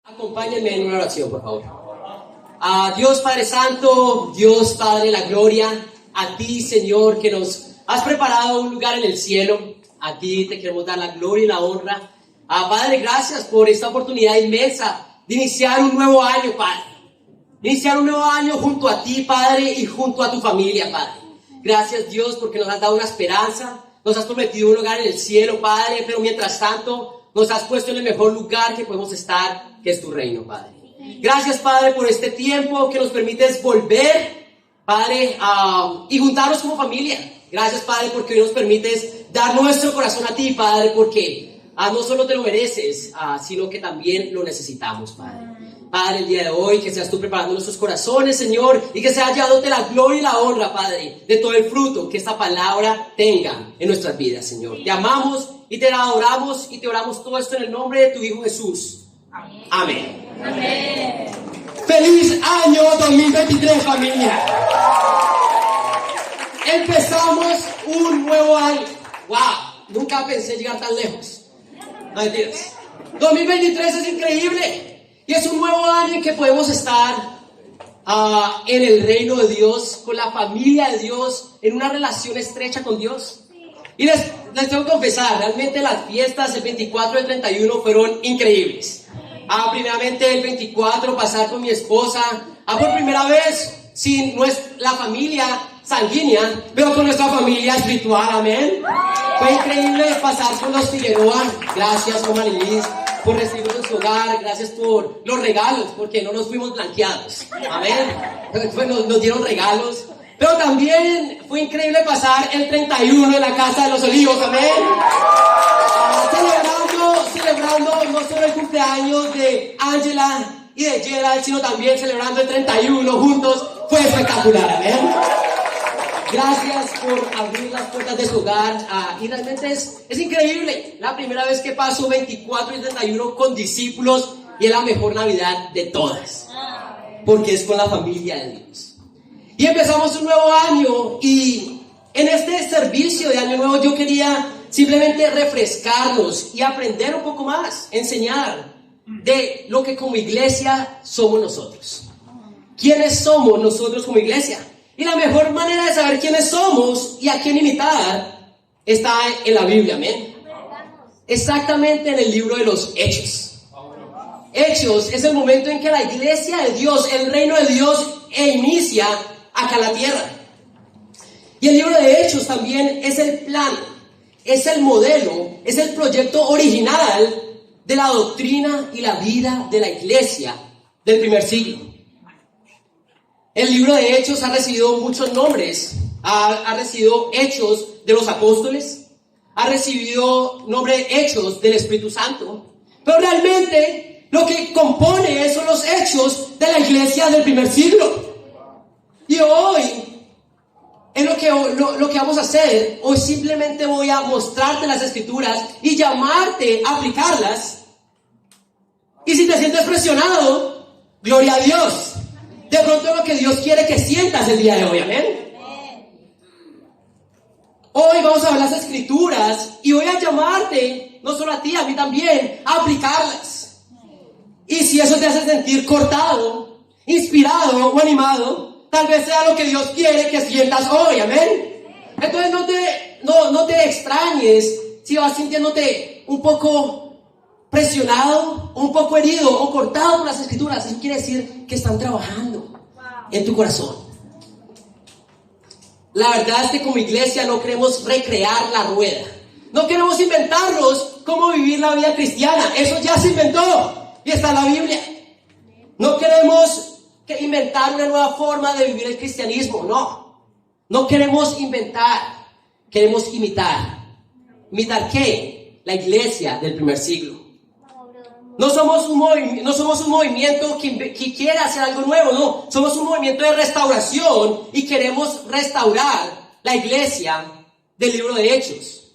Acompáñenme en una oración, por favor. Dios Padre Santo, Dios Padre de la Gloria, a ti, Señor, que nos has preparado un lugar en el cielo. A ti te queremos dar la gloria y la honra. Padre, gracias por esta oportunidad inmensa de iniciar un nuevo año, Padre. Iniciar un nuevo año junto a ti, Padre, y junto a tu familia, Padre. Gracias, Dios, porque nos has dado una esperanza. Nos has prometido un lugar en el cielo, Padre, pero mientras tanto nos has puesto en el mejor lugar que podemos estar, que es tu reino, Padre. Gracias, Padre, por este tiempo que nos permites volver, Padre, y juntarnos como familia. Gracias, Padre, porque hoy nos permites dar nuestro corazón a ti, Padre, porque no solo te lo mereces, sino que también lo necesitamos, Padre. Padre, el día de hoy, que seas tú preparando nuestros corazones, Señor, y que seas llevándote la gloria y la honra, Padre, de todo el fruto que esta palabra tenga en nuestras vidas, Señor. Te amamos y te adoramos y te oramos todo esto en el nombre de tu Hijo Jesús. Amén. Amén. Amén. ¡Feliz año 2023, familia! Empezamos un nuevo año. ¡Wow! Nunca pensé llegar tan lejos. No mentiras. 2023 es increíble. Y es un nuevo año en que podemos estar en el reino de Dios, con la familia de Dios, en una relación estrecha con Dios. Y les tengo que confesar, realmente las fiestas del 24 y el 31 fueron increíbles. Primeramente el 24, pasar con mi esposa, por primera vez, sin la familia sanguínea, pero con nuestra familia espiritual, amén. Fue increíble pasar con los Figueroa. Gracias, Omar y Liz, por recibirnos en su hogar. Gracias por los regalos, porque no nos fuimos blanqueados, amén. Nos dieron regalos. Pero también fue increíble pasar el 31 en la Casa de los Olivos, amén. Celebrando no solo el cumpleaños de Ángela y de Gerald, sino también celebrando el 31 juntos. Fue espectacular, amén. Gracias por abrir las puertas de su hogar. Y realmente es increíble. La primera vez que paso 24 y 31 con discípulos, y es la mejor Navidad de todas, porque es con la familia de Dios. Y empezamos un nuevo año, y en este servicio de Año Nuevo yo quería simplemente refrescarnos y aprender un poco más, enseñar de lo que como iglesia somos nosotros. ¿Quiénes somos nosotros como iglesia? Y la mejor manera de saber quiénes somos y a quién imitar está en la Biblia, amén. Exactamente en el libro de los Hechos. Hechos es el momento en que la iglesia de Dios, el reino de Dios, inicia acá en la tierra. Y el libro de Hechos también es el plan, es el modelo, es el proyecto original de la doctrina y la vida de la iglesia del primer siglo. El libro de Hechos ha recibido muchos nombres. Ha recibido Hechos de los Apóstoles, ha recibido nombre Hechos del Espíritu Santo, pero realmente lo que compone son los hechos de la iglesia del primer siglo. Y hoy es lo que vamos a hacer. Hoy simplemente voy a mostrarte las escrituras y llamarte a aplicarlas. Y si te sientes presionado, gloria a Dios. De pronto es lo que Dios quiere que sientas el día de hoy, amén. Hoy vamos a ver las escrituras y voy a llamarte, no solo a ti, a mí también, a aplicarlas. Y si eso te hace sentir cortado, inspirado o animado, tal vez sea lo que Dios quiere que sientas hoy, amén. Entonces no te extrañes si vas sintiéndote un poco presionado, un poco herido o cortado por las escrituras. Eso quiere decir que están trabajando en tu corazón. La verdad es que como iglesia no queremos recrear la rueda. No queremos inventarnos cómo vivir la vida cristiana. Eso ya se inventó y está en la Biblia. No queremos inventar una nueva forma de vivir el cristianismo. No queremos inventar. Queremos imitar. ¿Imitar qué? La iglesia del primer siglo. No somos un movimiento que quiera hacer algo nuevo, no. Somos un movimiento de restauración y queremos restaurar la iglesia del libro de Hechos.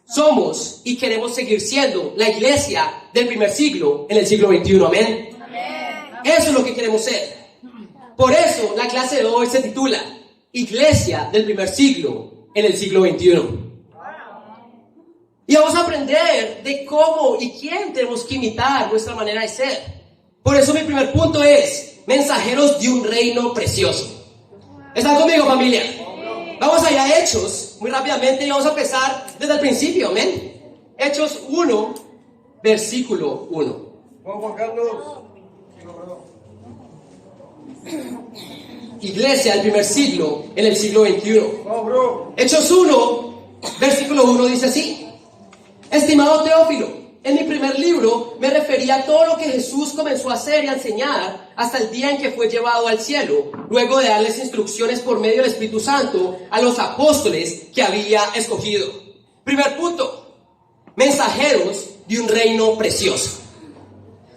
Somos y queremos seguir siendo la iglesia del primer siglo en el siglo XXI, amén. Eso es lo que queremos ser. Por eso la clase de hoy se titula Iglesia del primer siglo en el siglo XXI. Y vamos a aprender de cómo y quién tenemos que imitar nuestra manera de ser. Por eso mi primer punto es mensajeros de un reino precioso. ¿Están conmigo, familia? Vamos allá a Hechos, muy rápidamente, y vamos a empezar desde el principio, amén. Hechos 1, versículo 1. Juan Carlos. Iglesia del primer siglo, en el siglo XXI. Hechos 1, versículo 1 dice así: Estimado Teófilo, en mi primer libro me refería a todo lo que Jesús comenzó a hacer y a enseñar hasta el día en que fue llevado al cielo, luego de darles instrucciones por medio del Espíritu Santo a los apóstoles que había escogido. Primer punto: mensajeros de un reino precioso.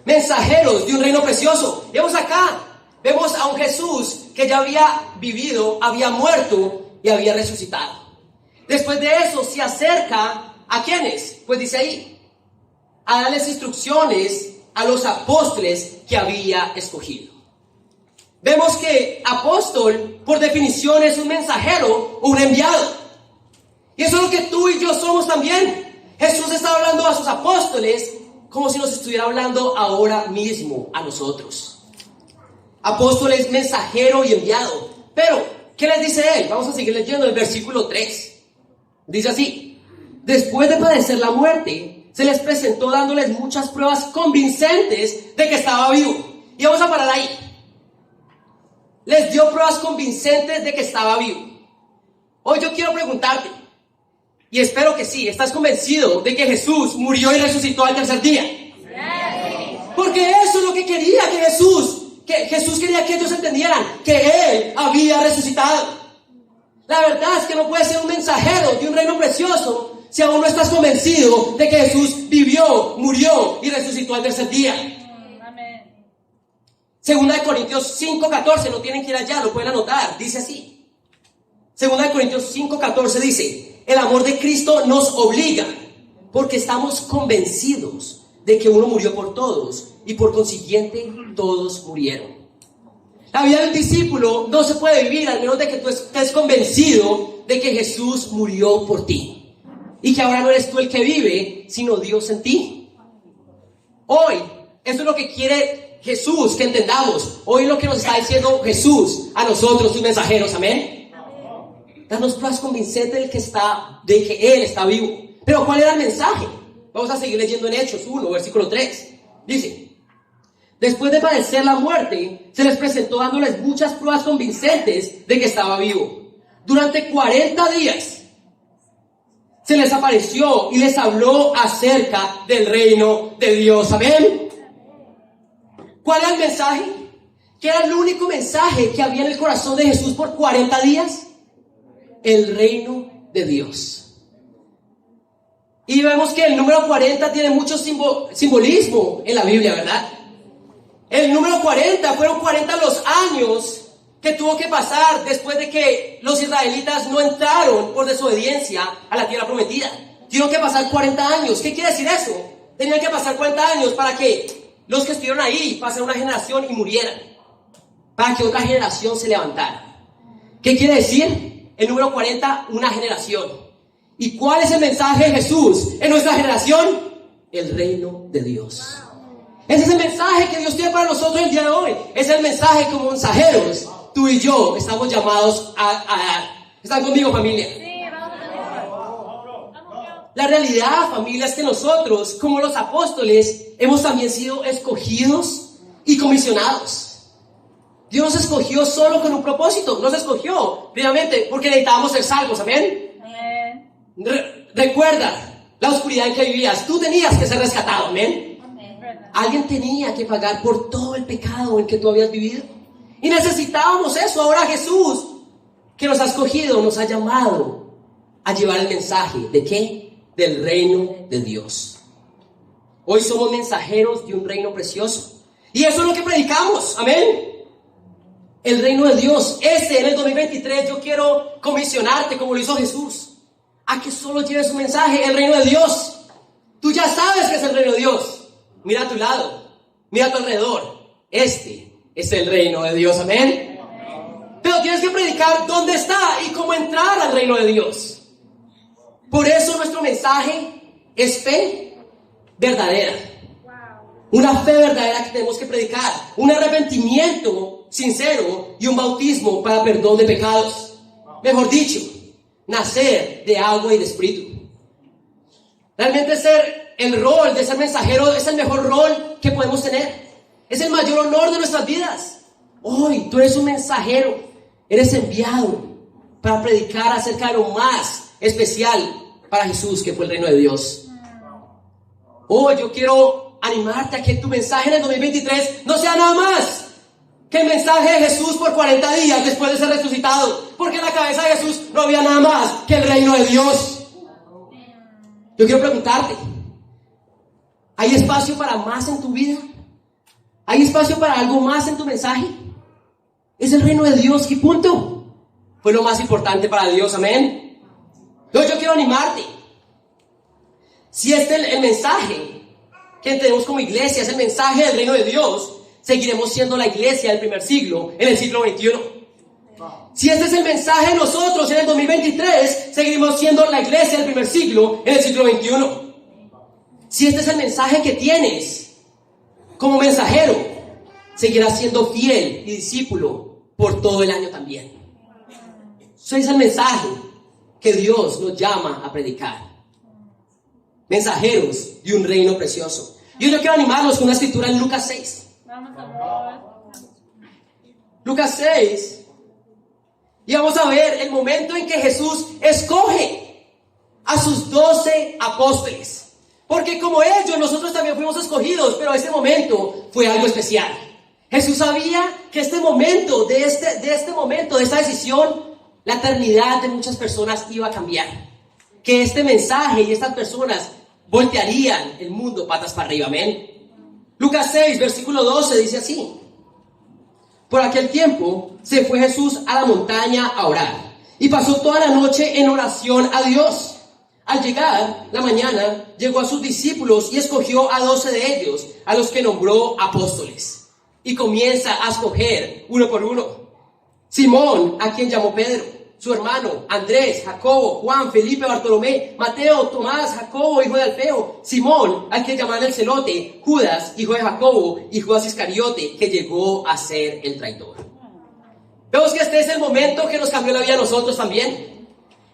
Mensajeros de un reino precioso. Vemos acá, vemos a un Jesús que ya había vivido, había muerto y había resucitado. Después de eso se acerca ¿a quiénes? Pues dice ahí, a darles instrucciones a los apóstoles que había escogido. Vemos que apóstol, por definición, es un mensajero o un enviado. Y eso es lo que tú y yo somos también. Jesús está hablando a sus apóstoles como si nos estuviera hablando ahora mismo a nosotros. Apóstol es mensajero y enviado. Pero, ¿qué les dice él? Vamos a seguir leyendo el versículo 3. Dice así: Después de padecer la muerte, se les presentó dándoles muchas pruebas convincentes de que estaba vivo. Y vamos a parar ahí. Les dio pruebas convincentes de que estaba vivo. Hoy yo quiero preguntarte, y espero que sí, ¿estás convencido de que Jesús murió y resucitó al tercer día? Porque eso es lo que quería que Jesús quería que ellos entendieran, que Él había resucitado. La verdad es que no puedes ser un mensajero de un reino precioso si aún no estás convencido de que Jesús vivió, murió y resucitó al tercer día. Amén. Segunda de Corintios 5:14, no tienen que ir allá, lo pueden anotar, dice así. Segunda de Corintios 5:14 dice: el amor de Cristo nos obliga, porque estamos convencidos de que uno murió por todos y por consiguiente todos murieron. La vida del discípulo no se puede vivir al menos de que tú estés convencido de que Jesús murió por ti. Y que ahora no eres tú el que vive, sino Dios en ti. Hoy, eso es lo que quiere Jesús que entendamos. Hoy lo que nos está diciendo Jesús a nosotros, sus mensajeros, amén. Darnos pruebas convincentes de que Él está vivo. Pero ¿cuál era el mensaje? Vamos a seguir leyendo en Hechos 1, versículo 3. Dice: Después de padecer la muerte, se les presentó dándoles muchas pruebas convincentes de que estaba vivo. Durante 40 días se les apareció y les habló acerca del reino de Dios. Amén. ¿Cuál era el mensaje? ¿Qué era el único mensaje que había en el corazón de Jesús por 40 días? El reino de Dios. Y vemos que el número 40 tiene mucho simbolismo en la Biblia, ¿verdad? El número 40 fueron 40 los años que tuvo que pasar después de que los israelitas no entraron por desobediencia a la tierra prometida. Tuvieron que pasar 40 años. ¿Qué quiere decir eso? Tenían que pasar 40 años para que los que estuvieron ahí pasaran una generación y murieran, para que otra generación se levantara. ¿Qué quiere decir? El número 40, una generación. ¿Y cuál es el mensaje de Jesús en nuestra generación? El reino de Dios. Ese es el mensaje que Dios tiene para nosotros el día de hoy. Es el mensaje como mensajeros. Tú y yo estamos llamados a dar. ¿Están conmigo, familia? Sí, vamos. La realidad, familia, es que nosotros, como los apóstoles, hemos también sido escogidos y comisionados. Dios nos escogió solo con un propósito. Nos escogió, primeramente, porque necesitábamos ser salvos. ¿Amén? Recuerda la oscuridad en que vivías. Tú tenías que ser rescatado. ¿Amén? Alguien tenía que pagar por todo el pecado en que tú habías vivido. Y necesitábamos eso. Ahora Jesús, que nos ha escogido, nos ha llamado a llevar el mensaje. ¿De qué? Del reino de Dios. Hoy somos mensajeros de un reino precioso. Y eso es lo que predicamos. Amén. El reino de Dios. En el 2023 yo quiero comisionarte como lo hizo Jesús, a que solo lleves un mensaje. El reino de Dios. Tú ya sabes que es el reino de Dios. Mira a tu lado, mira a tu alrededor. Este es el reino de Dios, amén. Pero tienes que predicar dónde está y cómo entrar al reino de Dios. Por eso nuestro mensaje es fe verdadera. Una fe verdadera que tenemos que predicar, un arrepentimiento sincero y un bautismo para perdón de pecados. Mejor dicho, nacer de agua y de espíritu. Realmente el rol de ser mensajero es el mejor rol que podemos tener. Es el mayor honor de nuestras vidas. Hoy tú eres un mensajero, eres enviado para predicar acerca de lo más especial para Jesús, que fue el reino de Dios. Hoy yo quiero animarte a que tu mensaje en el 2023 no sea nada más que el mensaje de Jesús por 40 días después de ser resucitado, porque en la cabeza de Jesús no había nada más que el reino de Dios. Yo quiero preguntarte, ¿hay espacio para más en tu vida? ¿Hay espacio para algo más en tu mensaje? Es el reino de Dios, ¿y punto? Fue lo más importante para Dios, amén. Entonces yo quiero animarte. Si este es el mensaje que tenemos como iglesia, es el mensaje del reino de Dios, seguiremos siendo la iglesia del primer siglo, en el siglo XXI. Si este es el mensaje de nosotros en el 2023, seguiremos siendo la iglesia del primer siglo, en el siglo XXI. Si este es el mensaje que tienes como mensajero, seguirás siendo fiel y discípulo por todo el año también. Ese es el mensaje que Dios nos llama a predicar. Mensajeros de un reino precioso. Y yo quiero animarlos con una escritura en Lucas 6. Lucas 6. Y vamos a ver el momento en que Jesús escoge a sus 12 apóstoles. Porque como ellos, nosotros también fuimos escogidos, pero este momento fue algo especial. Jesús sabía que este momento, de esta decisión, la eternidad de muchas personas iba a cambiar. Que este mensaje y estas personas voltearían el mundo patas para arriba, amén. Lucas 6, versículo 12 dice así: por aquel tiempo se fue Jesús a la montaña a orar, y pasó toda la noche en oración a Dios. Al llegar la mañana, llegó a sus discípulos y escogió a 12 de ellos, a los que nombró apóstoles. Y comienza a escoger uno por uno. Simón, a quien llamó Pedro, su hermano, Andrés, Jacobo, Juan, Felipe, Bartolomé, Mateo, Tomás, Jacobo, hijo de Alfeo, Simón, al que llamaban el celote, Judas, hijo de Jacobo, y Judas Iscariote, que llegó a ser el traidor. Vemos que este es el momento que nos cambió la vida a nosotros también.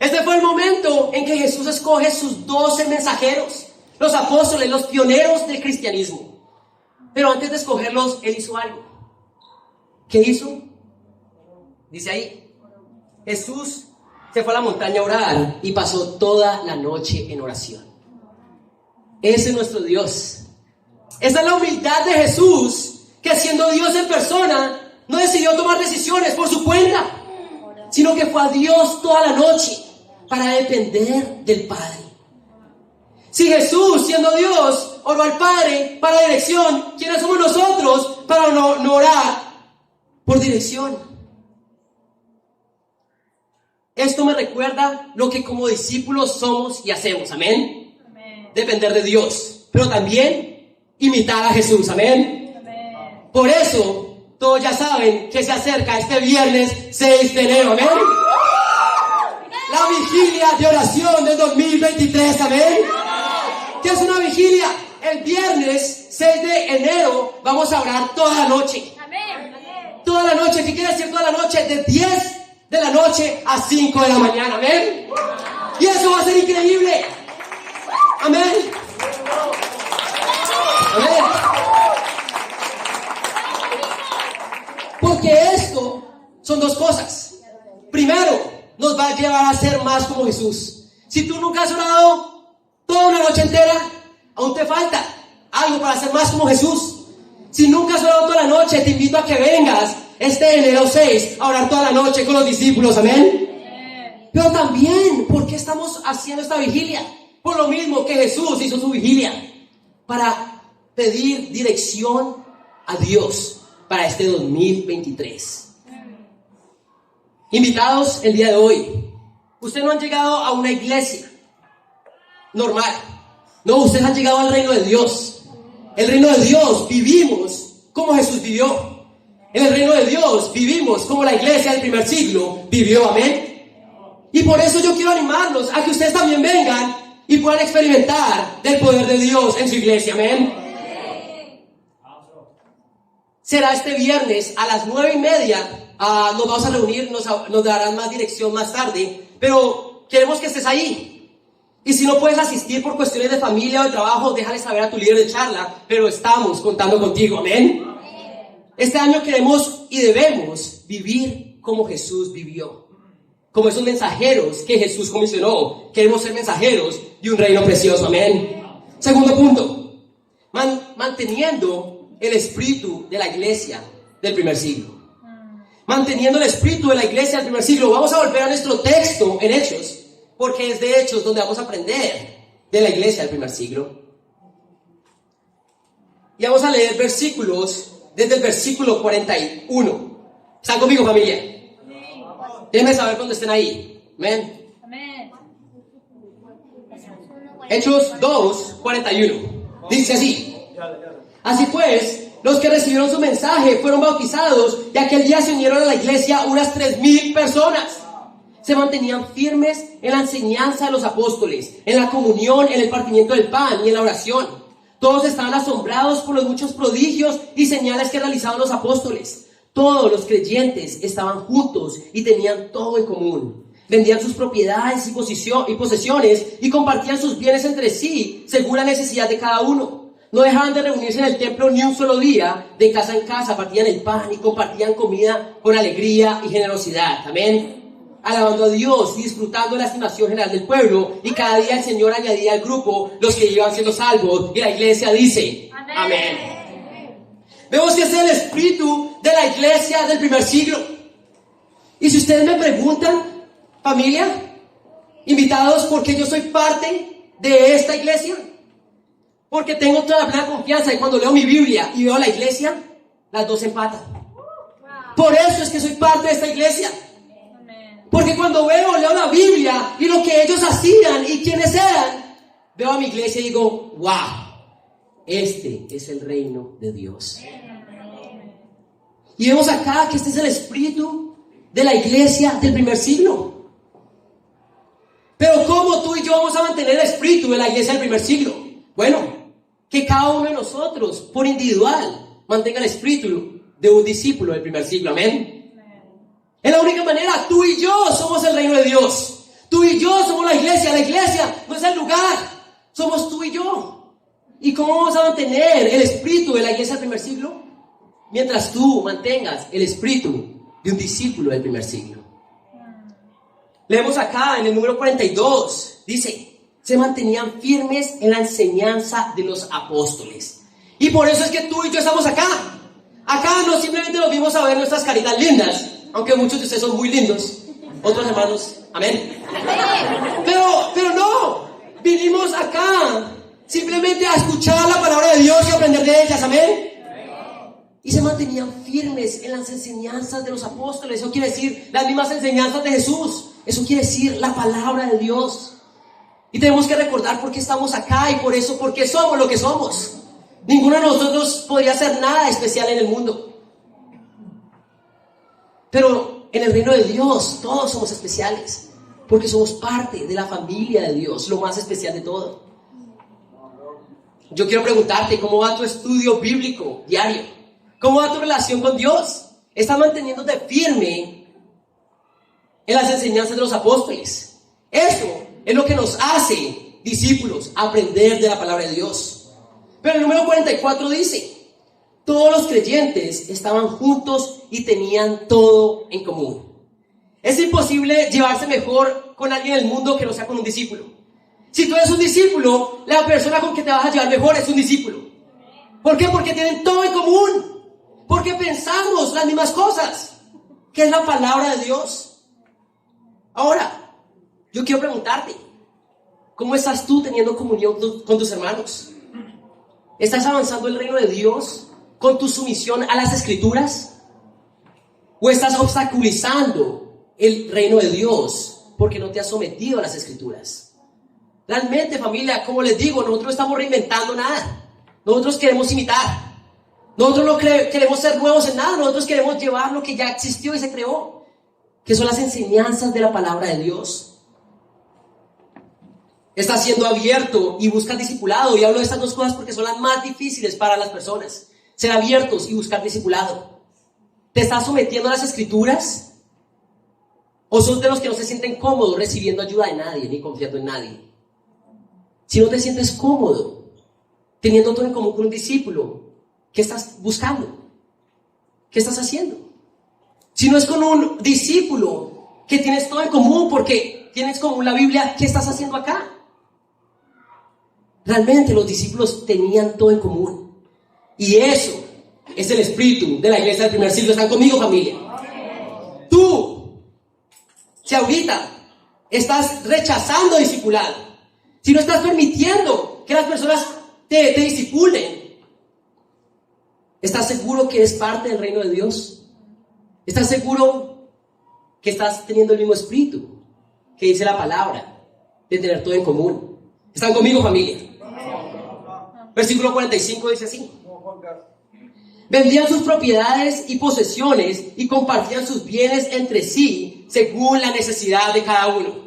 Este fue el momento en que Jesús escoge sus 12 mensajeros, los apóstoles, los pioneros del cristianismo. Pero antes de escogerlos, Él hizo algo. ¿Qué hizo? Dice ahí: Jesús se fue a la montaña a orar y pasó toda la noche en oración. Ese es nuestro Dios. Esa es la humildad de Jesús, que siendo Dios en persona, no decidió tomar decisiones por su cuenta, sino que fue a Dios toda la noche para depender del Padre. Si Jesús, siendo Dios, oró al Padre para dirección, ¿quiénes somos nosotros para no orar por dirección? Esto me recuerda lo que como discípulos somos y hacemos, ¿amén? Amén. Depender de Dios, pero también imitar a Jesús, ¿amén? Amén. Por eso, todos ya saben que se acerca este viernes 6 de enero, ¿amén? La vigilia de oración del 2023, ¿amén? ¿Qué es una vigilia? El viernes 6 de enero vamos a orar toda la noche. Amén. Toda la noche, ¿qué quiere decir toda la noche? De 10 de la noche a 5 de la mañana, amén. Y eso va a ser increíble, amén. Amén. Porque esto son dos cosas. Primero, nos va a llevar a ser más como Jesús. Si tú nunca has orado toda una noche entera, aún te falta algo para ser más como Jesús. Si nunca has orado toda la noche, te invito a que vengas este enero 6 a orar toda la noche con los discípulos, amén. Pero también, ¿por qué estamos haciendo esta vigilia? Por lo mismo que Jesús hizo su vigilia, para pedir dirección a Dios para este 2023. Invitados el día de hoy, ustedes no han llegado a una iglesia normal, no, ustedes han llegado al reino de Dios. El reino de Dios vivimos como Jesús vivió. En el reino de Dios vivimos como la iglesia del primer siglo vivió, amén. Y por eso yo quiero animarlos a que ustedes también vengan y puedan experimentar del poder de Dios en su iglesia. Amén. Será este viernes a las 9:30. Nos vamos a reunir, nos darán más dirección más tarde, pero queremos que estés ahí. Y si no puedes asistir por cuestiones de familia o de trabajo, déjale saber a tu líder de charla, pero estamos contando contigo. Amén. Este año queremos y debemos vivir como Jesús vivió, como esos mensajeros que Jesús comisionó. Queremos ser mensajeros de un reino precioso. Amén. Segundo punto, manteniendo el espíritu de la iglesia del primer siglo. Manteniendo el espíritu de la iglesia del primer siglo. Vamos a volver a nuestro texto en Hechos, porque es de Hechos donde vamos a aprender de la iglesia del primer siglo. Y vamos a leer versículos desde el versículo 41. ¿Están conmigo, familia? Déjenme saber cuando estén ahí. Amén. Hechos 2, 41. Dice así: así pues, los que recibieron su mensaje fueron bautizados, y aquel día se unieron a la iglesia unas 3,000 personas. Se mantenían firmes en la enseñanza de los apóstoles, en la comunión, en el partimiento del pan y en la oración. Todos estaban asombrados por los muchos prodigios y señales que realizaban los apóstoles. Todos los creyentes estaban juntos y tenían todo en común. Vendían sus propiedades y posesiones y compartían sus bienes entre sí, según la necesidad de cada uno. No dejaban de reunirse en el templo ni un solo día. De casa en casa partían el pan y compartían comida con alegría y generosidad. Amén. Alabando a Dios y disfrutando de la estimación general del pueblo. Y cada día el Señor añadía al grupo los que iban siendo salvos. Y la iglesia dice: amén. Amén. Vemos que ese es el espíritu de la iglesia del primer siglo. Y si ustedes me preguntan, familia, invitados, ¿por qué yo soy parte de esta iglesia? Porque tengo toda la plena confianza y cuando leo mi Biblia y veo la iglesia, las dos empatan. Por eso es que soy parte de esta iglesia. Porque cuando leo la Biblia y lo que ellos hacían y quiénes eran, veo a mi iglesia y digo: wow, este es el reino de Dios. Y vemos acá que este es el espíritu de la iglesia del primer siglo. Pero ¿cómo tú y yo vamos a mantener el espíritu de la iglesia del primer siglo? Bueno, que cada uno de nosotros, por individual, mantenga el espíritu de un discípulo del primer siglo. Amén. Es la única manera. Tú y yo somos el reino de Dios. Tú y yo somos la iglesia. La iglesia no es el lugar, somos tú y yo. ¿Y cómo vamos a mantener el espíritu de la iglesia del primer siglo? Mientras tú mantengas el espíritu de un discípulo del primer siglo. Leemos acá en el número 42. Dice: se mantenían firmes en la enseñanza de los apóstoles. Y por eso es que tú y yo estamos acá. Acá no simplemente nos vimos a ver nuestras caritas lindas, aunque muchos de ustedes son muy lindos. Otros hermanos, amén. Pero no, vinimos acá simplemente a escuchar la palabra de Dios y aprender de ellas. Amén. Y se mantenían firmes en las enseñanzas de los apóstoles. Eso quiere decir las mismas enseñanzas de Jesús. Eso quiere decir la palabra de Dios. Y tenemos que recordar por qué estamos acá y por eso, por qué somos lo que somos. Ninguno de nosotros podría hacer nada especial en el mundo. Pero en el reino de Dios todos somos especiales, porque somos parte de la familia de Dios, lo más especial de todo. Yo quiero preguntarte, ¿cómo va tu estudio bíblico diario? ¿Cómo va tu relación con Dios? ¿Estás manteniéndote firme en las enseñanzas de los apóstoles? Eso es lo que nos hace discípulos, aprender de la palabra de Dios. Pero el número 44 dice: todos los creyentes estaban juntos y tenían todo en común. Es imposible llevarse mejor con alguien en el mundo que no sea con un discípulo. Si tú eres un discípulo, la persona con que te vas a llevar mejor es un discípulo. ¿Por qué? Porque tienen todo en común. Porque pensamos las mismas cosas, que es la palabra de Dios. Ahora, yo quiero preguntarte, ¿cómo estás tú teniendo comunión con tus hermanos? ¿Estás avanzando el reino de Dios con tu sumisión a las Escrituras? ¿O estás obstaculizando el reino de Dios porque no te has sometido a las Escrituras? Realmente, familia, como les digo, nosotros no estamos reinventando nada. Nosotros queremos imitar. Nosotros no queremos ser nuevos en nada. Nosotros queremos llevar lo que ya existió y se creó, que son las enseñanzas de la palabra de Dios. estás siendo abierto y buscas discipulado. Y hablo de estas dos cosas porque son las más difíciles para las personas. Ser abiertos y buscar discipulado. ¿Te estás sometiendo a las escrituras? ¿O sos de los que no se sienten cómodos recibiendo ayuda de nadie ni confiando en nadie? Si no te sientes cómodo teniendo todo en común con un discípulo, ¿qué estás buscando? ¿Qué estás haciendo? Si no es con un discípulo que tienes todo en común porque tienes común la Biblia, ¿qué estás haciendo acá? Realmente los discípulos tenían todo en común. Y eso es el espíritu de la iglesia del primer siglo. ¿Están conmigo, familia? Tú, si ahorita estás rechazando discipulado, si no estás permitiendo que las personas te discipulen, ¿estás seguro que eres parte del reino de Dios? ¿Estás seguro que estás teniendo el mismo espíritu que dice la palabra de tener todo en común? ¿Están conmigo, familia? Versículo 45 dice así: vendían sus propiedades y posesiones y compartían sus bienes entre sí según la necesidad de cada uno.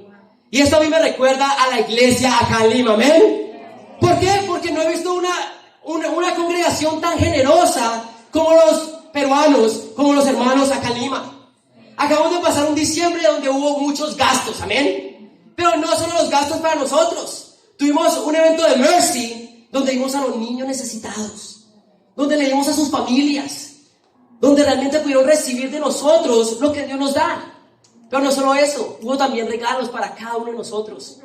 Y esto a mí me recuerda a la iglesia acá en Lima, ¿amén? ¿Por qué? Porque no he visto una congregación tan generosa como los peruanos, como los hermanos acá en Lima. Acabamos de pasar un diciembre donde hubo muchos gastos, ¿amén? Pero no solo los gastos para nosotros. Tuvimos un evento de Mercy donde dimos a los niños necesitados, donde le dimos a sus familias, donde realmente pudieron recibir de nosotros lo que Dios nos da. Pero no solo eso, hubo también regalos para cada uno de nosotros.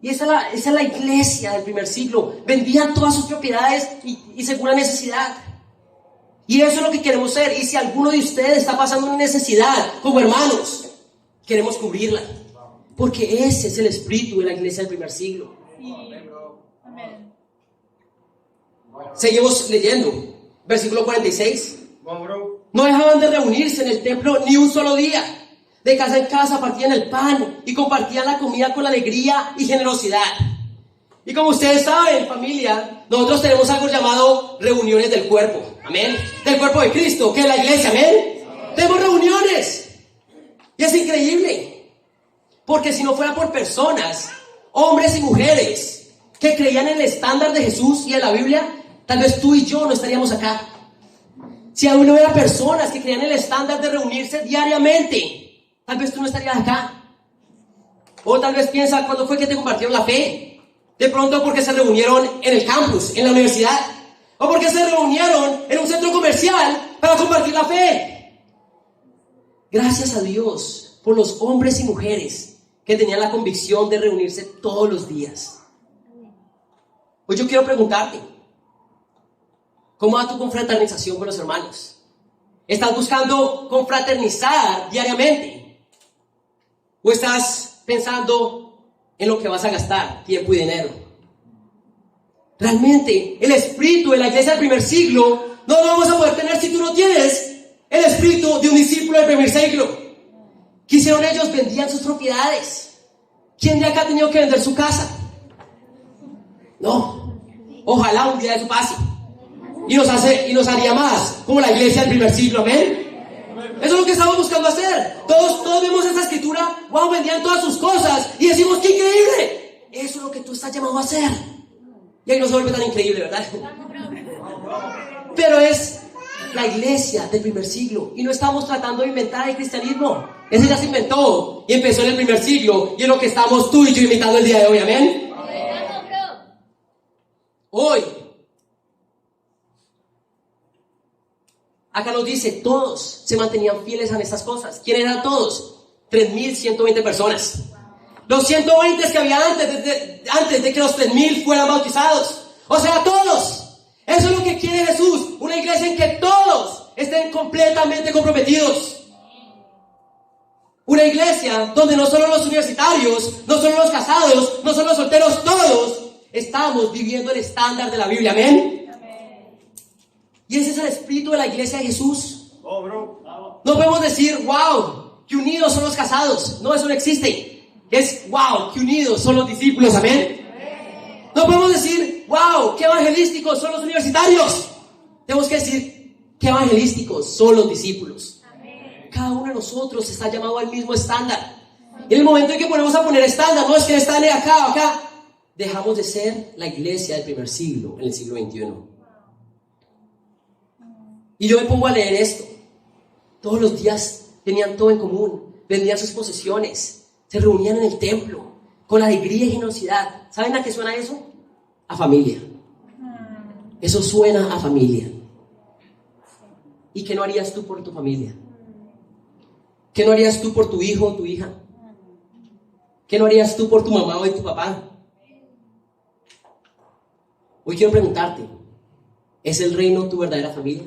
Y esa es la iglesia del primer siglo. Vendían todas sus propiedades y según la necesidad. Y eso es lo que queremos ser. Y si alguno de ustedes está pasando una necesidad como hermanos, queremos cubrirla. Porque ese es el espíritu de la iglesia del primer siglo. Amén. Seguimos leyendo. Versículo 46. No dejaban de reunirse en el templo ni un solo día. De casa en casa partían el pan y compartían la comida con alegría y generosidad. Y como ustedes saben, familia, nosotros tenemos algo llamado reuniones del cuerpo. Amén. Del cuerpo de Cristo, que es la iglesia. Amén. Tenemos reuniones. Y es increíble. Porque si no fuera por personas, hombres y mujeres, que creían en el estándar de Jesús y en la Biblia, tal vez tú y yo no estaríamos acá. Si aún no hubiera personas que creían en el estándar de reunirse diariamente, tal vez tú no estarías acá. O tal vez piensa, ¿cuándo fue que te compartieron la fe? De pronto porque se reunieron en el campus, en la universidad. O porque se reunieron en un centro comercial para compartir la fe. Gracias a Dios por los hombres y mujeres que tenían la convicción de reunirse todos los días. Hoy yo quiero preguntarte, ¿cómo va tu confraternización con los hermanos? ¿Estás buscando confraternizar diariamente? ¿O estás pensando en lo que vas a gastar tiempo y dinero? Realmente, el espíritu de la iglesia del primer siglo no lo vamos a poder tener si tú no tienes el espíritu de un discípulo del primer siglo. ¿Qué hicieron ellos? Vendían sus propiedades. ¿Quién de acá ha tenido que vender su casa? No. Ojalá un día eso pase. Y nos haría más como la iglesia del primer siglo. Amén. Eso es lo que estamos buscando hacer. Todos vemos esa escritura. Wow, vendían todas sus cosas y decimos, ¡qué increíble! Eso es lo que tú estás llamado a hacer. Y ahí no se vuelve tan increíble, ¿verdad? Pero es la iglesia del primer siglo. Y no estamos tratando de inventar el cristianismo. Ese ya se inventó y empezó en el primer siglo. Y es lo que estamos tú y yo imitando el día de hoy. Amén. Hoy acá nos dice, todos se mantenían fieles a estas cosas. ¿Quiénes eran todos? 3,120 personas. Los 120 que había antes de que los 3,000 fueran bautizados. O sea, todos. Eso es lo que quiere Jesús. Una iglesia en que todos estén completamente comprometidos. Una iglesia donde no solo los universitarios, no solo los casados, no solo los solteros, todos estamos viviendo el estándar de la Biblia. Amén. Y ese es el espíritu de la iglesia de Jesús. No podemos decir, wow, que unidos son los casados. No, eso no existe. Es, wow, que unidos son los discípulos. Amén. No podemos decir, wow, qué evangelísticos son los universitarios. Tenemos que decir, qué evangelísticos son los discípulos. Cada uno de nosotros está llamado al mismo estándar. Y en el momento en que ponemos a poner estándar, no es que el estándar acá o acá, dejamos de ser la iglesia del primer siglo, en el siglo XXI. Y yo me pongo a leer esto. Todos los días tenían todo en común, vendían sus posesiones, se reunían en el templo, con alegría y generosidad. ¿Saben a qué suena eso? A familia. Eso suena a familia. ¿Y qué no harías tú por tu familia? ¿Qué no harías tú por tu hijo o tu hija? ¿Qué no harías tú por tu mamá o tu papá? Hoy quiero preguntarte, ¿es el reino tu verdadera familia?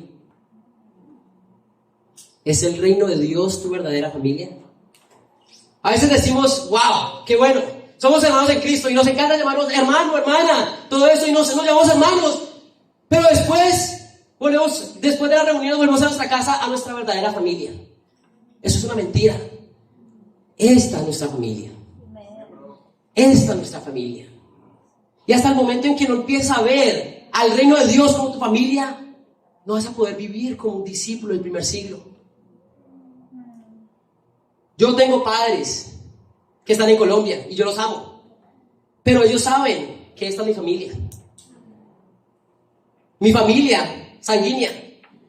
¿Es el reino de Dios tu verdadera familia? A veces decimos, wow, qué bueno, somos hermanos en Cristo y nos encanta llamarnos hermano, hermana, todo eso y nos llamamos hermanos. Pero después de la reunión volvemos a nuestra casa, a nuestra verdadera familia. Eso es una mentira. Esta es nuestra familia. Esta es nuestra familia. Y hasta el momento en que no empieces a ver al reino de Dios como tu familia, no vas a poder vivir como un discípulo del primer siglo. Yo tengo padres que están en Colombia y yo los amo, pero ellos saben que esta es mi familia. Mi familia sanguínea,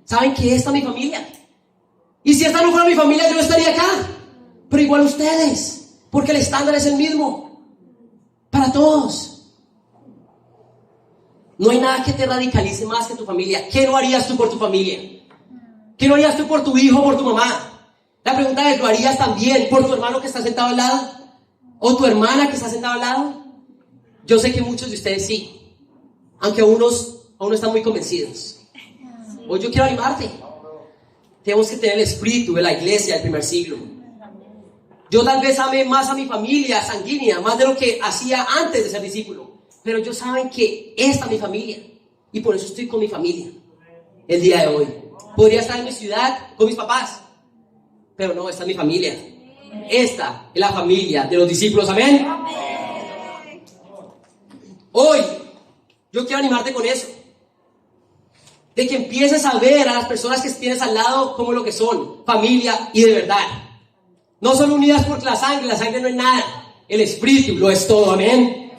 saben que esta es mi familia. Y si esta no fuera mi familia, yo no estaría acá. Pero igual ustedes, porque el estándar es el mismo para todos. No hay nada que te radicalice más que tu familia. ¿Qué no harías tú por tu familia? ¿Qué no harías tú por tu hijo o por tu mamá? La pregunta es, ¿lo harías también por tu hermano que está sentado al lado? ¿O tu hermana que está sentada al lado? Yo sé que muchos de ustedes sí, aunque unos aún no están muy convencidos. Hoy yo quiero animarte. Tenemos que tener el espíritu de la iglesia del primer siglo. Yo tal vez ame más a mi familia sanguínea, más de lo que hacía antes de ser discípulo. Pero ellos saben que esta es mi familia. Y por eso estoy con mi familia el día de hoy. Podría estar en mi ciudad con mis papás, pero no, esta es mi familia. Esta es la familia de los discípulos. Amén. Hoy yo quiero animarte con eso. De que empieces a ver a las personas que tienes al lado como lo que son, familia y de verdad. No son unidas por la sangre no es nada. El espíritu lo es todo, amén.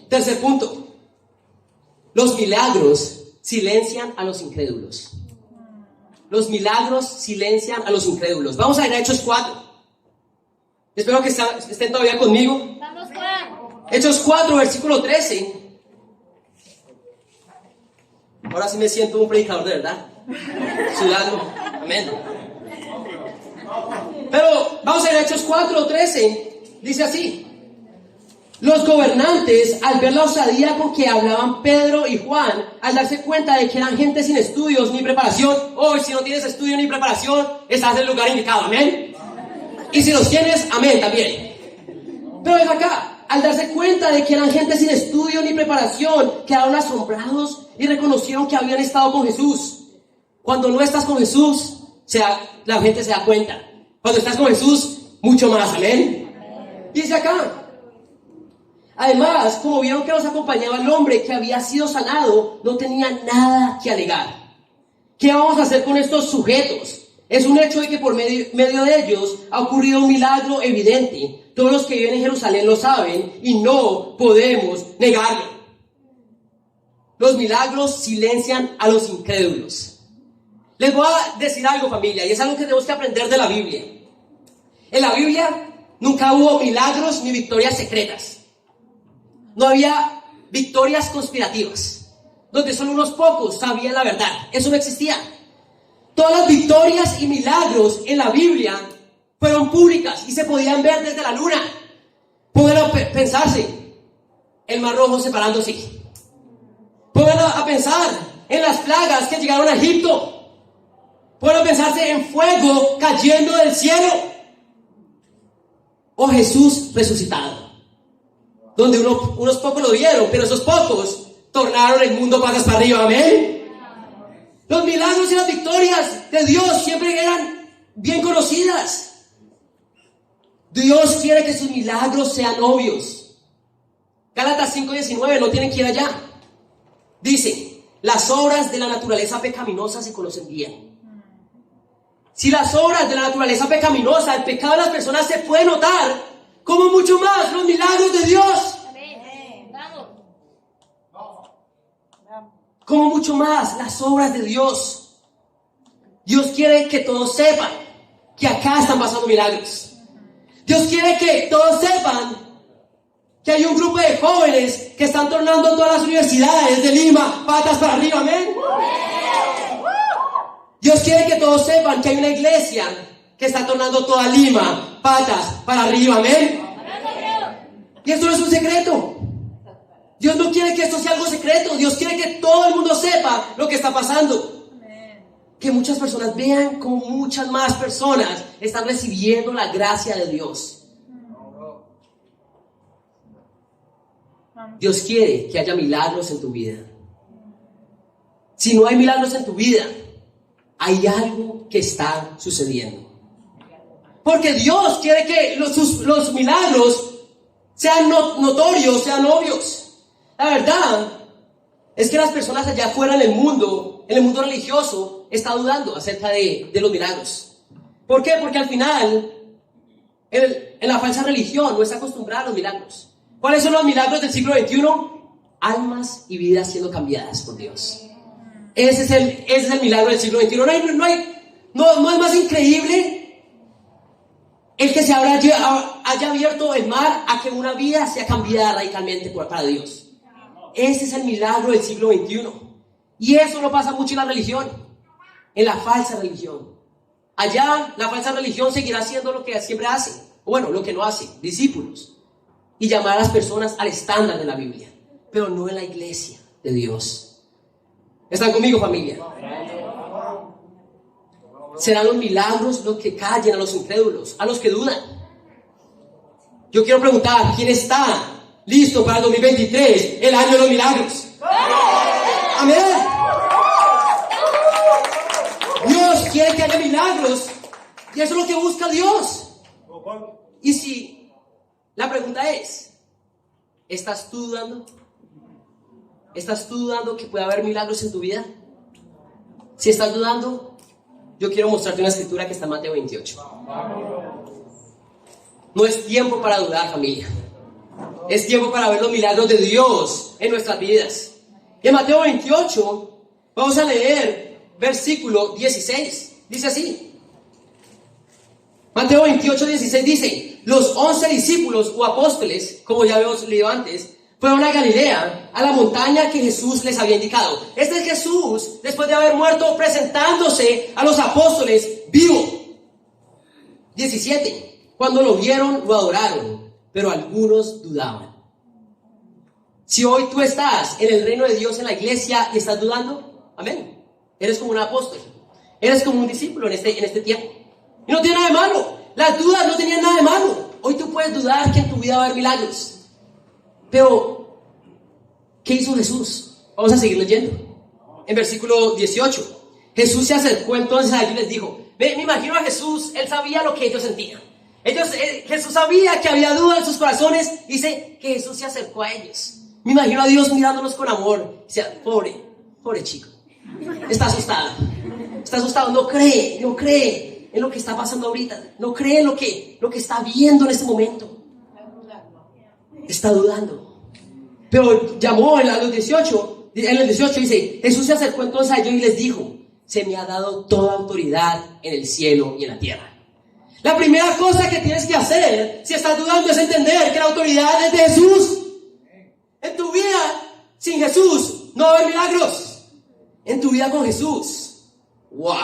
Tercer punto. Los milagros silencian a los incrédulos. Los milagros silencian a los incrédulos. Vamos a ir a Hechos 4. Espero que estén todavía conmigo. Hechos 4, versículo 13. Ahora sí me siento un predicador de verdad. Sudando. Amén. Pero vamos a ir a Hechos 4, 13. Dice así. Los gobernantes, al ver la osadía con que hablaban Pedro y Juan, al darse cuenta de que eran gente sin estudios ni preparación, hoy si no tienes estudio ni preparación, estás en el lugar indicado, amén. Y si los tienes, amén también. Pero es acá, al darse cuenta de que eran gente sin estudio ni preparación, quedaron asombrados y reconocieron que habían estado con Jesús. Cuando no estás con Jesús, la gente se da cuenta. Cuando estás con Jesús, mucho más, amén. Dice acá. Además, como vieron que los acompañaba el hombre que había sido sanado, no tenían nada que alegar. ¿Qué vamos a hacer con estos sujetos? Es un hecho de que por medio de ellos ha ocurrido un milagro evidente. Todos los que viven en Jerusalén lo saben y no podemos negarlo. Los milagros silencian a los incrédulos. Les voy a decir algo, familia, y es algo que tenemos que aprender de la Biblia. En la Biblia nunca hubo milagros ni victorias secretas. No había victorias conspirativas, donde solo unos pocos sabían la verdad. Eso no existía. Todas las victorias y milagros en la Biblia fueron públicas y se podían ver desde la luna. Pueden pensarse, el Mar Rojo separándose. Pueden pensar en las plagas que llegaron a Egipto. Pueden pensarse en fuego cayendo del cielo. O Jesús resucitado. Donde unos pocos lo vieron, pero esos pocos tornaron el mundo patas para arriba, amén. Los milagros y las victorias de Dios siempre eran bien conocidas. Dios quiere que sus milagros sean obvios. Gálatas 5:19, no tienen que ir allá. Dice, las obras de la naturaleza pecaminosa se conocen bien. Si las obras de la naturaleza pecaminosa, el pecado de las personas se puede notar, como mucho más los milagros de Dios. Como mucho más las obras de Dios. Dios quiere que todos sepan que acá están pasando milagros. Dios quiere que todos sepan que hay un grupo de jóvenes que están tornando todas las universidades de Lima patas para arriba, amén. Dios quiere que todos sepan que hay una iglesia que está tornando toda Lima patas para arriba, amén. Y esto no es un secreto. Dios no quiere que esto sea algo secreto. Dios quiere que todo el mundo sepa lo que está pasando. Que muchas personas vean como muchas más personas están recibiendo la gracia de Dios. Dios quiere que haya milagros en tu vida. Si no hay milagros en tu vida, hay algo que está sucediendo. Porque Dios quiere que los milagros sean notorios, sean obvios. La verdad es que las personas allá afuera en el mundo religioso, están dudando acerca de los milagros. ¿Por qué? Porque al final, en la falsa religión no está acostumbrada a los milagros. ¿Cuáles son los milagros del siglo XXI? Almas y vidas siendo cambiadas por Dios. Ese es el milagro del siglo XXI. No es más increíble el que se haya abierto el mar a que una vida sea cambiada radicalmente para Dios. Ese es el milagro del siglo XXI. Y eso no pasa mucho en la religión, en la falsa religión. Allá la falsa religión seguirá haciendo lo que siempre hace, bueno, lo que no hace, discípulos, y llamar a las personas al estándar de la Biblia, pero no en la iglesia de Dios. ¿Están conmigo, familia? Serán los milagros los que callen a los incrédulos, a los que dudan. Yo quiero preguntar, ¿quién está listo para el 2023, el año de los milagros? Amén. Dios quiere que haya milagros, y eso es lo que busca Dios. Y si la pregunta es, ¿estás tú dudando? ¿Estás tú dudando que pueda haber milagros en tu vida? Si estás dudando, yo quiero mostrarte una escritura que está en Mateo 28. No es tiempo para dudar, familia. Es tiempo para ver los milagros de Dios en nuestras vidas. Y en Mateo 28 vamos a leer versículo 16. Dice así. Mateo 28, 16 dice: los 11 discípulos o apóstoles, como ya habíamos leído antes, fueron a Galilea, a la montaña que Jesús les había indicado. Este es Jesús, después de haber muerto, presentándose a los apóstoles vivo. 17. Cuando lo vieron, lo adoraron, pero algunos dudaban. Si hoy tú estás en el reino de Dios, en la iglesia, y estás dudando, amén, eres como un apóstol, eres como un discípulo en este tiempo. Y no tiene nada de malo. Las dudas no tenían nada de malo. Hoy tú puedes dudar que en tu vida va a haber milagros. Pero, ¿qué hizo Jesús? Vamos a seguir leyendo. En versículo 18, Jesús se acercó entonces a ellos y les dijo, me imagino a Jesús, él sabía lo que ellos sentían. Jesús sabía que había duda en sus corazones. Dice que Jesús se acercó a ellos. Me imagino a Dios mirándolos con amor. Dice, pobre chico, está asustado, no cree en lo que está pasando ahorita, no cree en lo que está viendo en este momento. Está dudando. Pero llamó en el 18 dice, Jesús se acercó entonces a ellos y les dijo, se me ha dado toda autoridad en el cielo y en la tierra. La primera cosa que tienes que hacer, si estás dudando, es entender que la autoridad es de Jesús. En tu vida sin Jesús no va a haber milagros. En tu vida con Jesús, wow,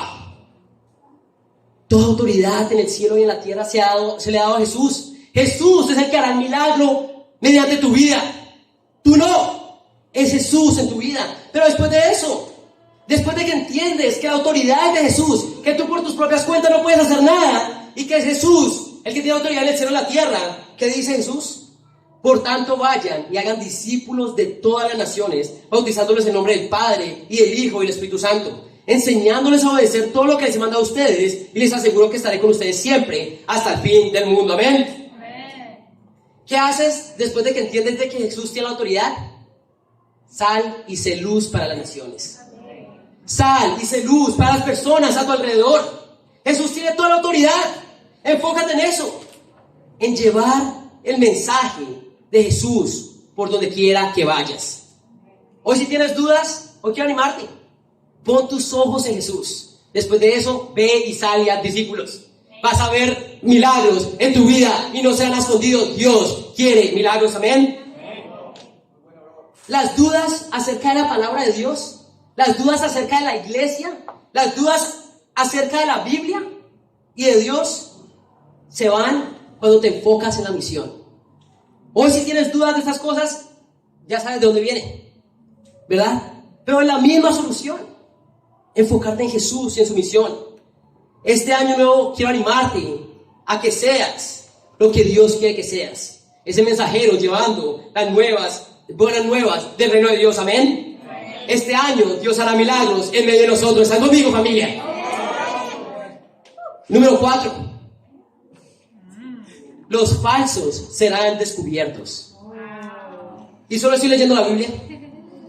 toda autoridad en el cielo y en la tierra se le ha dado a Jesús. Jesús es el que hará el milagro mediante tu vida. Tú no, es Jesús en tu vida. Pero después de eso, después de que entiendes que la autoridad es de Jesús, que tú por tus propias cuentas no puedes hacer nada, y que es Jesús el que tiene autoridad en el cielo y en la tierra, ¿qué dice Jesús? Por tanto vayan y hagan discípulos de todas las naciones, bautizándoles en nombre del Padre y del Hijo y del Espíritu Santo, enseñándoles a obedecer todo lo que les he mandado a ustedes, y les aseguro que estaré con ustedes siempre hasta el fin del mundo. Amén. ¿Qué haces después de que entiendes de que Jesús tiene la autoridad? Sal y sé luz para las naciones. Sal y sé luz para las personas a tu alrededor. Jesús tiene toda la autoridad. Enfócate en eso, en llevar el mensaje de Jesús por donde quiera que vayas. Hoy si tienes dudas, hoy quiero animarte. Pon tus ojos en Jesús. Después de eso, ve y sal y haz discípulos. Vas a ver milagros en tu vida y no serán escondidos. Dios quiere milagros, amén. Las dudas acerca de la palabra de Dios, las dudas acerca de la iglesia, las dudas acerca de la Biblia y de Dios se van cuando te enfocas en la misión. Hoy si tienes dudas de estas cosas, ya sabes de dónde viene, ¿verdad? Pero es la misma solución, enfocarte en Jesús y en su misión. Este año nuevo quiero animarte a que seas lo que Dios quiere que seas. Ese mensajero llevando las buenas nuevas del reino de Dios, amén. Este año Dios hará milagros en medio de nosotros. ¿Están conmigo, familia? Número 4. Los falsos serán descubiertos. Y solo estoy leyendo la Biblia.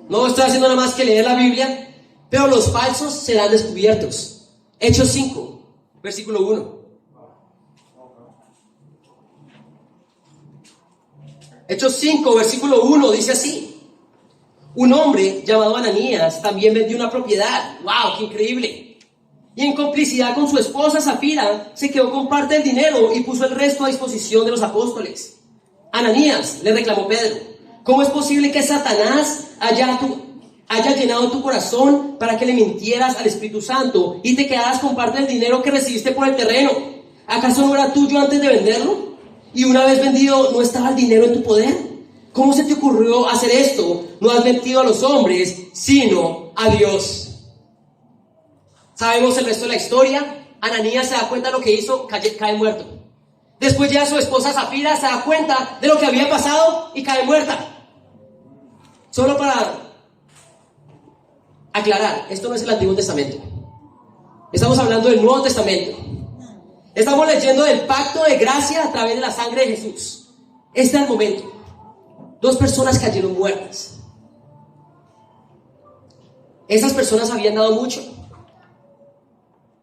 No estoy haciendo nada más que leer la Biblia. Pero los falsos serán descubiertos. Hechos 5, versículo 1. Hechos 5, versículo 1 dice así: un hombre llamado Ananías también vendió una propiedad. ¡Wow! ¡Qué increíble! Y en complicidad con su esposa Zafira, se quedó con parte del dinero y puso el resto a disposición de los apóstoles. Ananías, le reclamó Pedro, ¿cómo es posible que Satanás haya llenado tu corazón para que le mintieras al Espíritu Santo y te quedaras con parte del dinero que recibiste por el terreno? ¿Acaso no era tuyo antes de venderlo? Y una vez vendido, ¿no estaba el dinero en tu poder? ¿Cómo se te ocurrió hacer esto? No has mentido a los hombres, sino a Dios. Sabemos el resto de la historia. Ananías se da cuenta de lo que hizo, cae muerto. Después ya su esposa Zafira se da cuenta de lo que había pasado y cae muerta. Solo para aclarar, esto no es el Antiguo Testamento. Estamos hablando del Nuevo Testamento. Estamos leyendo del pacto de gracia a través de la sangre de Jesús. Este es el momento. 2 personas cayeron muertas. Esas personas habían dado mucho.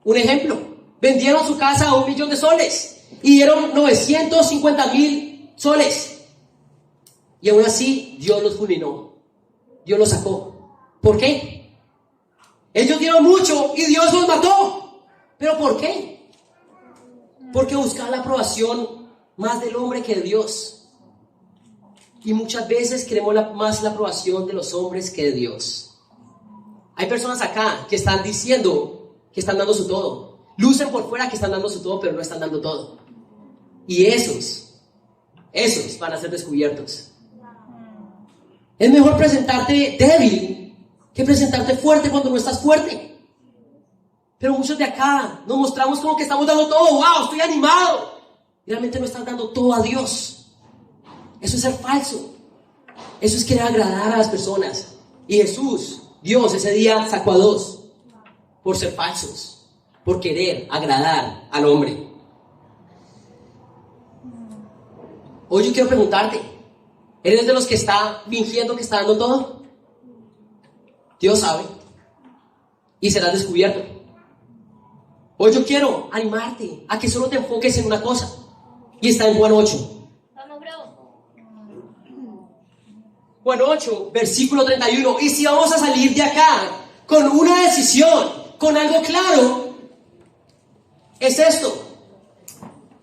Un ejemplo, vendieron su casa a $1,000,000 soles y dieron 950,000 soles. Y aún así, Dios los fulminó. Dios los sacó. ¿Por qué? Ellos dieron mucho y Dios los mató. ¿Pero por qué? Porque buscaban la aprobación más del hombre que de Dios. Y muchas veces queremos más la aprobación de los hombres que de Dios. Hay personas acá que están diciendo que están dando su todo. Lucen por fuera que están dando su todo, pero no están dando todo. Y esos van a ser descubiertos. Es mejor presentarte débil que presentarte fuerte cuando no estás fuerte. Pero muchos de acá nos mostramos como que estamos dando todo. ¡Wow! Estoy animado. Y realmente no estás dando todo a Dios. Eso es ser falso. Eso es querer agradar a las personas. Y Jesús, Dios, ese día sacó a 2 por ser falsos, por querer agradar al hombre. Hoy yo quiero preguntarte, ¿eres de los que está fingiendo que está dando todo? Dios sabe y serás descubierto. Hoy yo quiero animarte a que solo te enfoques en una cosa, y está en Juan 8. Juan 8, versículo 31. Y si vamos a salir de acá con una decisión, con algo claro, es esto.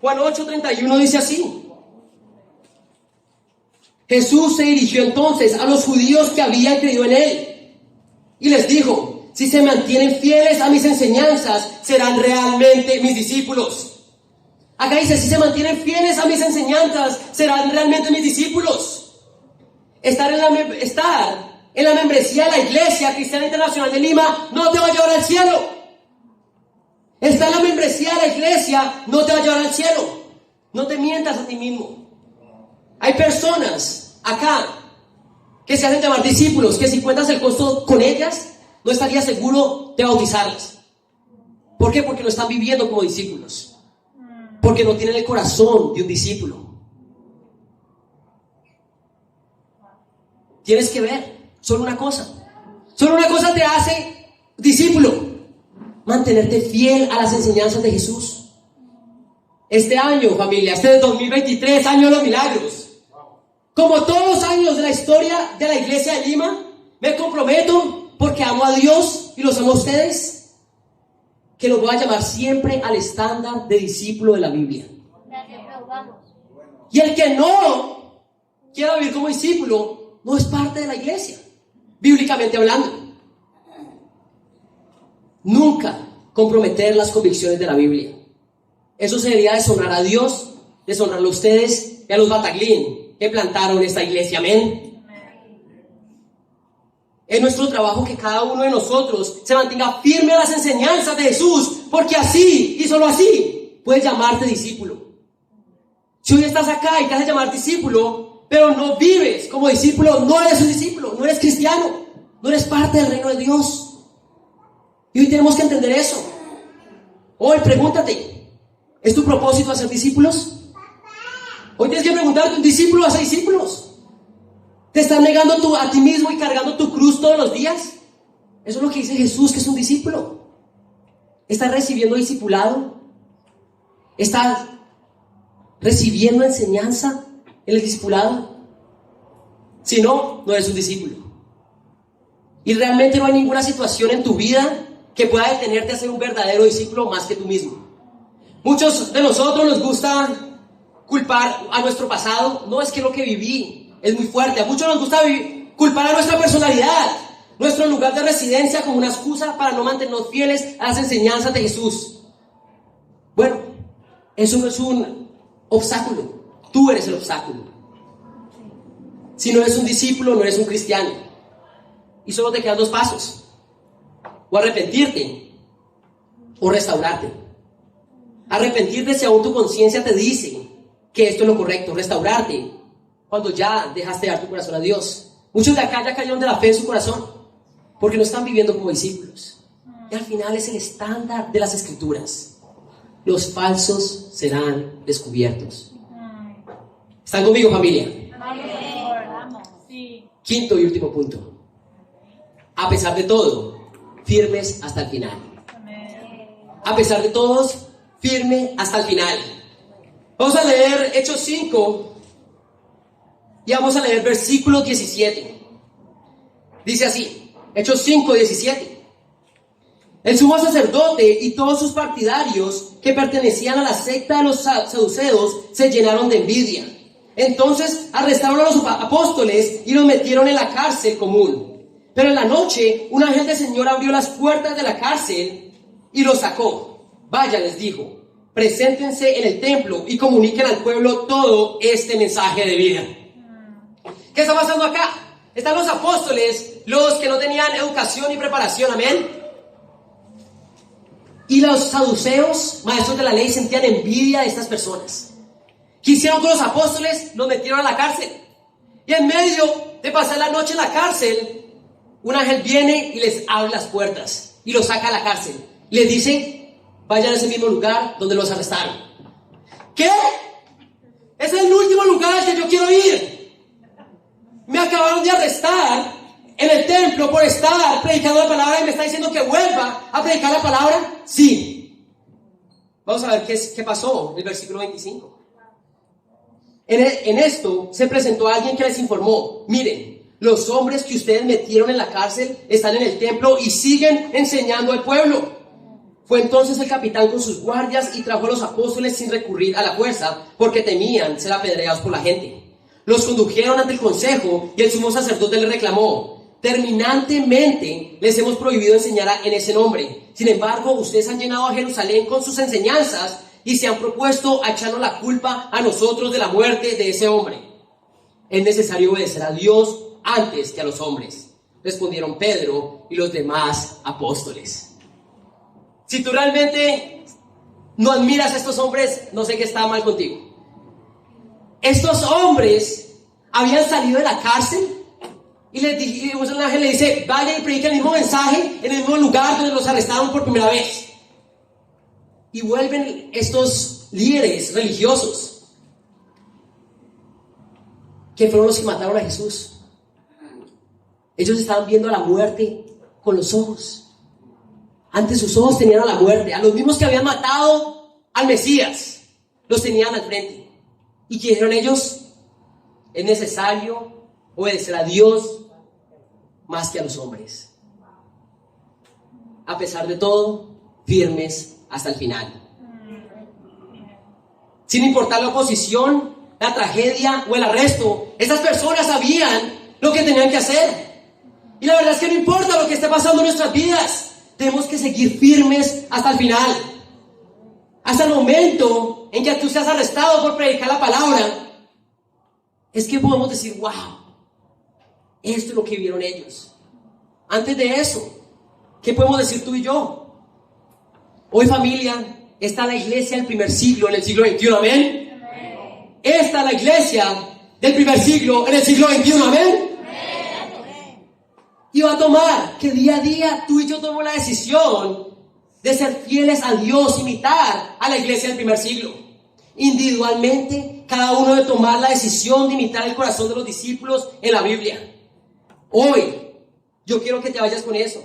Juan 8:31 dice así: Jesús se dirigió entonces a los judíos que habían creído en él y les dijo: si se mantienen fieles a mis enseñanzas, serán realmente mis discípulos. Acá dice: si se mantienen fieles a mis enseñanzas, serán realmente mis discípulos. Estar en la membresía de la Iglesia Cristiana Internacional de Lima no te va a llevar al cielo. Estar en la membresía de la iglesia no te va a llevar al cielo. No te mientas a ti mismo. Hay personas acá que se hacen llamar discípulos, que si cuentas el costo con ellas, no estarías seguro de bautizarlas. ¿Por qué? Porque no están viviendo como discípulos. Porque no tienen el corazón de un discípulo. Tienes que ver, solo una cosa te hace discípulo. mantenerte fiel a las enseñanzas de Jesús. Este año, familia, este 2023, año de los milagros. Como todos los años de la historia de la iglesia de Lima, me comprometo, porque amo a Dios y los amo a ustedes, que los voy a llamar siempre al estándar de discípulo de la Biblia. Y el que no quiera vivir como discípulo, no es parte de la iglesia, bíblicamente hablando. Nunca comprometer las convicciones de la Biblia. Eso sería deshonrar a Dios, deshonrarlo a ustedes y a los Bataglín que plantaron esta iglesia. Amén. Es nuestro trabajo que cada uno de nosotros se mantenga firme a las enseñanzas de Jesús, porque así y solo así puedes llamarte discípulo. Si hoy estás acá y te haces llamar discípulo, pero no vives como discípulo, no eres un discípulo, no eres cristiano, no eres parte del reino de Dios. Y hoy tenemos que entender eso. Hoy pregúntate, ¿es tu propósito hacer discípulos? Hoy tienes que preguntarte, ¿un discípulo hace discípulos? ¿Te estás negando a ti mismo y cargando tu cruz todos los días? Eso es lo que dice Jesús, que es un discípulo. ¿Estás recibiendo discipulado? ¿Estás recibiendo enseñanza en el discipulado? Si no, no eres un discípulo. Y realmente no hay ninguna situación en tu vida que pueda detenerte a ser un verdadero discípulo más que tú mismo. Muchos de nosotros nos gusta culpar a nuestro pasado. No, es que lo que viví es muy fuerte. A muchos nos gusta culpar a nuestra personalidad, nuestro lugar de residencia, como una excusa para no mantenernos fieles a las enseñanzas de Jesús. Bueno, eso no es un obstáculo. Tú eres el obstáculo. Si no eres un discípulo, no eres un cristiano. Y solo te quedan dos pasos: o arrepentirte o restaurarte. Arrepentirte si aún tu conciencia te dice que esto es lo correcto. Restaurarte cuando ya dejaste de dar tu corazón a Dios. Muchos de acá ya cayeron de la fe en su corazón porque no están viviendo como discípulos. Y al final es el estándar de las Escrituras: los falsos serán descubiertos. ¿Están conmigo, familia? Quinto y último punto: a pesar de todo, firmes hasta el final. A pesar de todos, firme hasta el final. Vamos a leer Hechos 5 y vamos a leer versículo 17. Dice así, Hechos 5, 17. El sumo sacerdote y todos sus partidarios que pertenecían a la secta de los saduceos se llenaron de envidia. Entonces arrestaron a los apóstoles y los metieron en la cárcel común. Pero en la noche, un ángel del Señor abrió las puertas de la cárcel y los sacó. Vaya, les dijo, preséntense en el templo y comuniquen al pueblo todo este mensaje de vida. ¿Qué está pasando acá? Están los apóstoles, los que no tenían educación ni preparación, amén. Y los saduceos, maestros de la ley, sentían envidia de estas personas. ¿Qué hicieron con los apóstoles? Los metieron a la cárcel. Y en medio de pasar la noche en la cárcel, un ángel viene y les abre las puertas y los saca a la cárcel. Les dice, vayan a ese mismo lugar donde los arrestaron. ¿Qué? Ese es el último lugar al que yo quiero ir. Me acabaron de arrestar en el templo por estar predicando la palabra y me está diciendo que vuelva a predicar la palabra. Sí. Vamos a ver qué pasó en el versículo 25. En esto se presentó alguien que les informó, miren, los hombres que ustedes metieron en la cárcel están en el templo y siguen enseñando al pueblo. Fue entonces el capitán con sus guardias y trajo a los apóstoles sin recurrir a la fuerza, porque temían ser apedreados por la gente. Los condujeron ante el consejo y el sumo sacerdote les reclamó, terminantemente les hemos prohibido enseñar en ese nombre. Sin embargo, ustedes han llenado a Jerusalén con sus enseñanzas y se han propuesto a echarnos la culpa a nosotros de la muerte de ese hombre. Es necesario obedecer a Dios antes que a los hombres, respondieron Pedro y los demás apóstoles. Si tú realmente no admiras a estos hombres, no sé qué está mal contigo. Estos hombres habían salido de la cárcel y un ángel le dice, vayan y prediquen el mismo mensaje en el mismo lugar donde los arrestaron por primera vez. Y vuelven estos líderes religiosos, que fueron los que mataron a Jesús. Ellos estaban viendo la muerte con los ojos. ante sus ojos tenían a la muerte, a los mismos que habían matado al Mesías, los tenían al frente. ¿Y qué dijeron ellos? Es necesario obedecer a Dios más que a los hombres. A pesar de todo, firmes hasta el final. Sin importar la oposición, la tragedia o el arresto, esas personas sabían lo que tenían que hacer. Y la verdad es que no importa lo que esté pasando en nuestras vidas, tenemos que seguir firmes hasta el final. Hasta el momento en que tú seas arrestado por predicar la palabra, es que podemos decir, wow, esto es lo que vivieron ellos. Antes de eso, ¿qué podemos decir tú y yo? Hoy, familia, está la iglesia del primer siglo en el siglo XXI, ¿amén? Amén. Esta es la iglesia del primer siglo en el siglo XXI, ¿amén? Amén. Y va a tomar que día a día tú y yo tomemos la decisión de ser fieles a Dios, imitar a la iglesia del primer siglo. Individualmente, cada uno debe tomar la decisión de imitar el corazón de los discípulos en la Biblia. Hoy, yo quiero que te vayas con eso.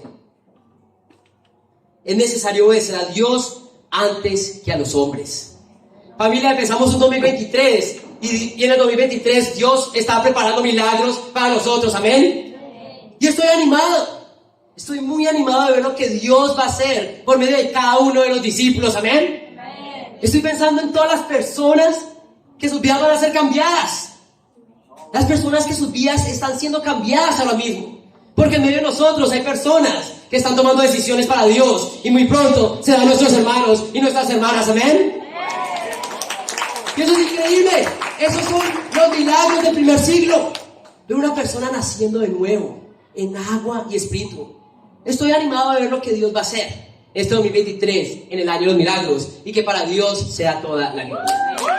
Es necesario obedecer a Dios antes que a los hombres. Familia, empezamos un 2023 y en el 2023 Dios está preparando milagros para nosotros, ¿amén? Y estoy animado. Estoy muy animado de ver lo que Dios va a hacer por medio de cada uno de los discípulos, ¿amén? Amén. Estoy pensando en todas las personas que sus vidas van a ser cambiadas. Las personas que sus vidas están siendo cambiadas ahora mismo. Porque en medio de nosotros hay personas que están tomando decisiones para Dios. Y muy pronto serán nuestros hermanos y nuestras hermanas, ¿amén? Y eso es increíble. Esos son los milagros del primer siglo. De una persona naciendo de nuevo en agua y espíritu. Estoy animado a ver lo que Dios va a hacer este 2023, en el año de los milagros, y que para Dios sea toda la gloria.